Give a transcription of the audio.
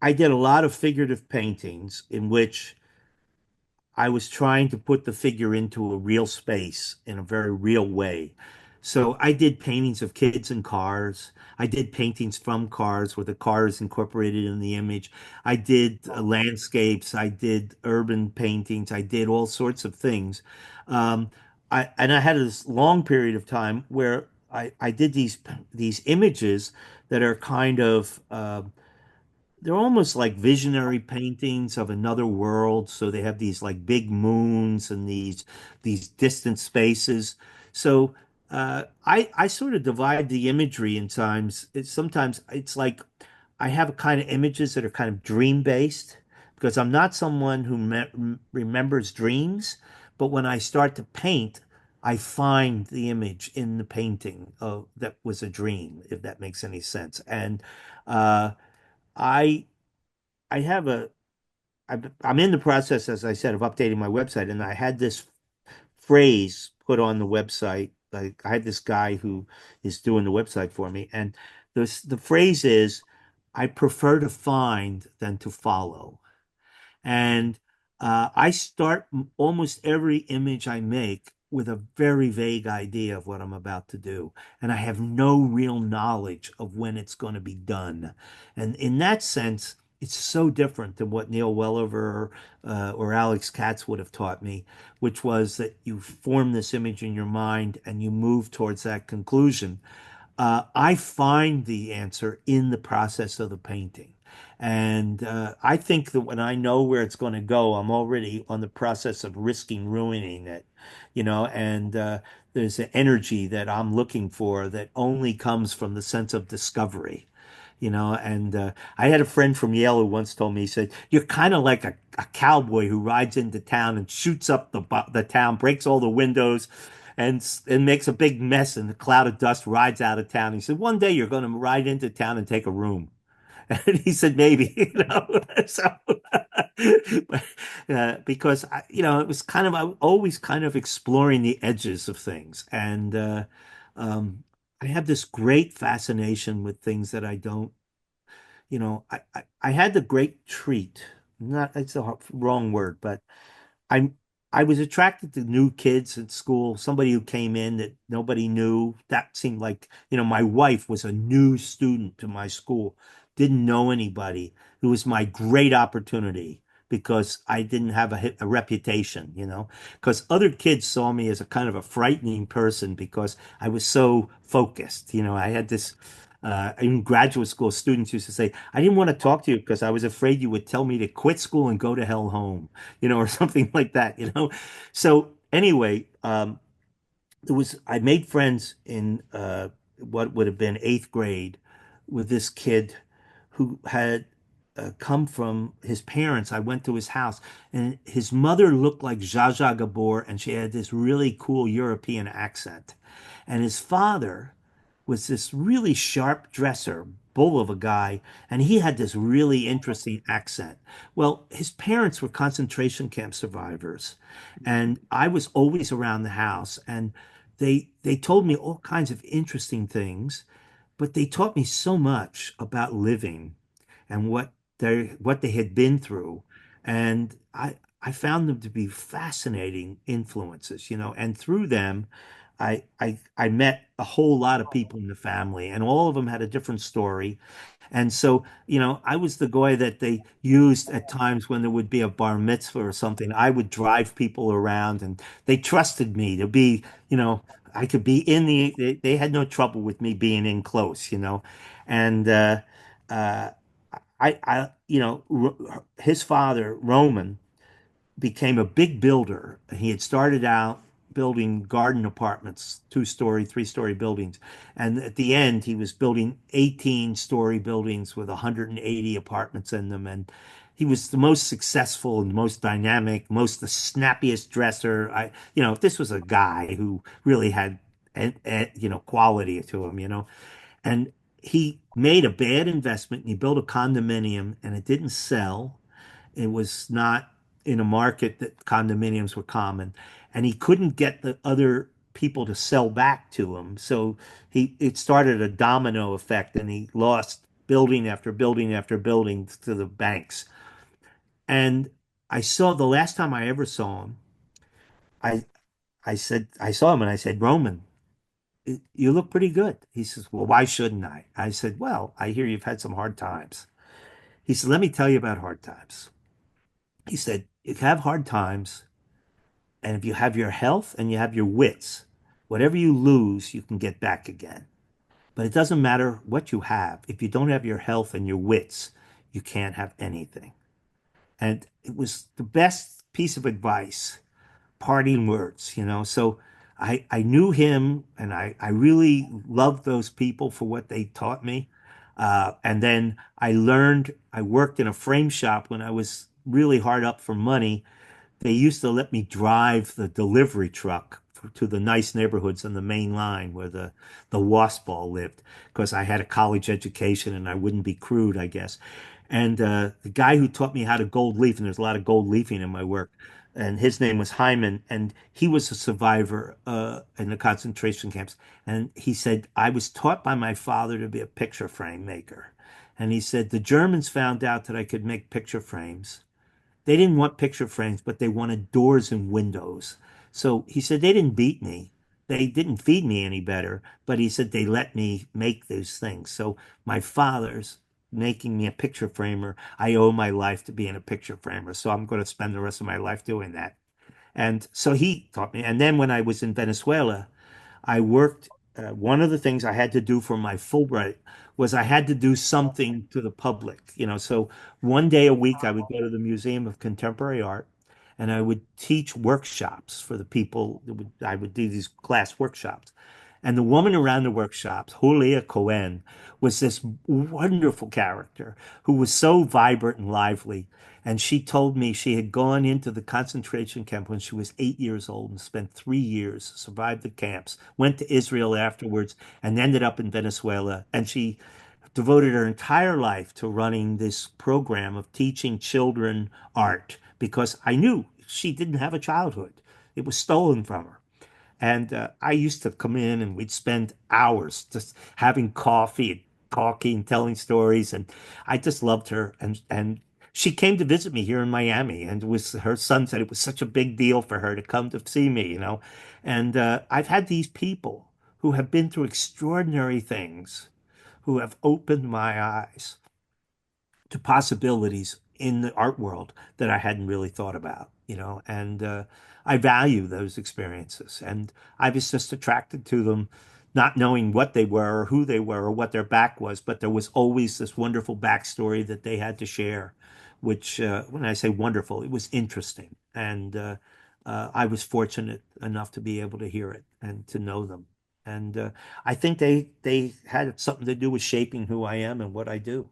I did a lot of figurative paintings in which I was trying to put the figure into a real space in a very real way. So I did paintings of kids and cars. I did paintings from cars where the car is incorporated in the image. I did landscapes. I did urban paintings. I did all sorts of things. Um, I had this long period of time where I did these images that are kind of they're almost like visionary paintings of another world. So they have these like big moons and these distant spaces. So I sort of divide the imagery in times. Sometimes it's like I have kind of images that are kind of dream based because I'm not someone who remembers dreams, but when I start to paint, I find the image in the painting of that was a dream, if that makes any sense. And uh, I I have a I'm in the process, as I said, of updating my website, and I had this phrase put on the website. Like I had this guy who is doing the website for me, and the phrase is, "I prefer to find than to follow." And I start almost every image I make with a very vague idea of what I'm about to do. And I have no real knowledge of when it's going to be done. And in that sense, it's so different than what Neil Welliver or Alex Katz would have taught me, which was that you form this image in your mind and you move towards that conclusion. I find the answer in the process of the painting. And I think that when I know where it's going to go, I'm already on the process of risking ruining it, and there's an energy that I'm looking for that only comes from the sense of discovery. And I had a friend from Yale who once told me, he said, "You're kind of like a cowboy who rides into town and shoots up the town, breaks all the windows, and makes a big mess, and a cloud of dust rides out of town." He said, "One day you're going to ride into town and take a room." And he said, "Maybe," So, because it was kind of I was always kind of exploring the edges of things, and um, I have this great fascination with things that I don't I had the great treat. Not it's a wrong word, but I I was attracted to new kids at school, somebody who came in that nobody knew. That seemed like, my wife was a new student to my school, didn't know anybody. It was my great opportunity because I didn't have a reputation, because other kids saw me as a kind of a frightening person because I was so focused. I had this in graduate school, students used to say, "I didn't want to talk to you because I was afraid you would tell me to quit school and go to hell home." Or something like that. So anyway, I made friends in what would have been eighth grade with this kid who had come from his parents. I went to his house, and his mother looked like Zsa Zsa Gabor, and she had this really cool European accent. And his father was this really sharp dresser, bull of a guy, and he had this really interesting accent. Well, his parents were concentration camp survivors, and I was always around the house, and they told me all kinds of interesting things, but they taught me so much about living and what they had been through. And I found them to be fascinating influences, and through them I met a whole lot of people in the family, and all of them had a different story. And so, I was the guy that they used at times when there would be a bar mitzvah or something. I would drive people around, and they trusted me to be, I could be they had no trouble with me being in close. And uh, his father, Roman, became a big builder. He had started out building garden apartments, two-story, three-story buildings. And at the end, he was building 18-story buildings with 180 apartments in them. And he was the most successful and most dynamic, the snappiest dresser. This was a guy who really had, quality to him. And he made a bad investment and he built a condominium and it didn't sell. It was not in a market that condominiums were common, and he couldn't get the other people to sell back to him. So it started a domino effect, and he lost. building after building after building to the banks. And I saw the last time I ever saw him, I I saw him and I said, Roman, you look pretty good. He says, well, why shouldn't I? I said, well, I hear you've had some hard times. He said, let me tell you about hard times. He said, you have hard times, and if you have your health and you have your wits, whatever you lose, you can get back again. But it doesn't matter what you have. If you don't have your health and your wits, you can't have anything. And it was the best piece of advice, parting words, you know. So I knew him and I really loved those people for what they taught me. And then I worked in a frame shop when I was really hard up for money. They used to let me drive the delivery truck to the nice neighborhoods on the main line where the wasp ball lived because I had a college education and I wouldn't be crude, I guess. And the guy who taught me how to gold leaf, and there's a lot of gold leafing in my work, and his name was Hyman, and he was a survivor in the concentration camps. And he said, I was taught by my father to be a picture frame maker. And he said, the Germans found out that I could make picture frames. They didn't want picture frames, but they wanted doors and windows. So he said they didn't beat me. They didn't feed me any better, but he said they let me make those things. So my father's making me a picture framer. I owe my life to being a picture framer. So I'm going to spend the rest of my life doing that. And so he taught me. And then when I was in Venezuela, I worked. One of the things I had to do for my Fulbright was I had to do something to the public, you know. So one day a week, I would go to the Museum of Contemporary Art, and I would teach workshops for the people. I would do these class workshops, and the woman around the workshops, Julia Cohen, was this wonderful character who was so vibrant and lively. And she told me she had gone into the concentration camp when she was 8 years old and spent 3 years, survived the camps, went to Israel afterwards, and ended up in Venezuela. And she devoted her entire life to running this program of teaching children art because I knew she didn't have a childhood. It was stolen from her. And I used to come in and we'd spend hours just having coffee and talking, telling stories. And I just loved her. And she came to visit me here in Miami. And it was her son said it was such a big deal for her to come to see me, you know. And I've had these people who have been through extraordinary things, who have opened my eyes to possibilities in the art world that I hadn't really thought about, you know, and I value those experiences. And I was just attracted to them, not knowing what they were or who they were or what their back was, but there was always this wonderful backstory that they had to share, which, when I say wonderful, it was interesting. And I was fortunate enough to be able to hear it and to know them. And I think they had something to do with shaping who I am and what I do.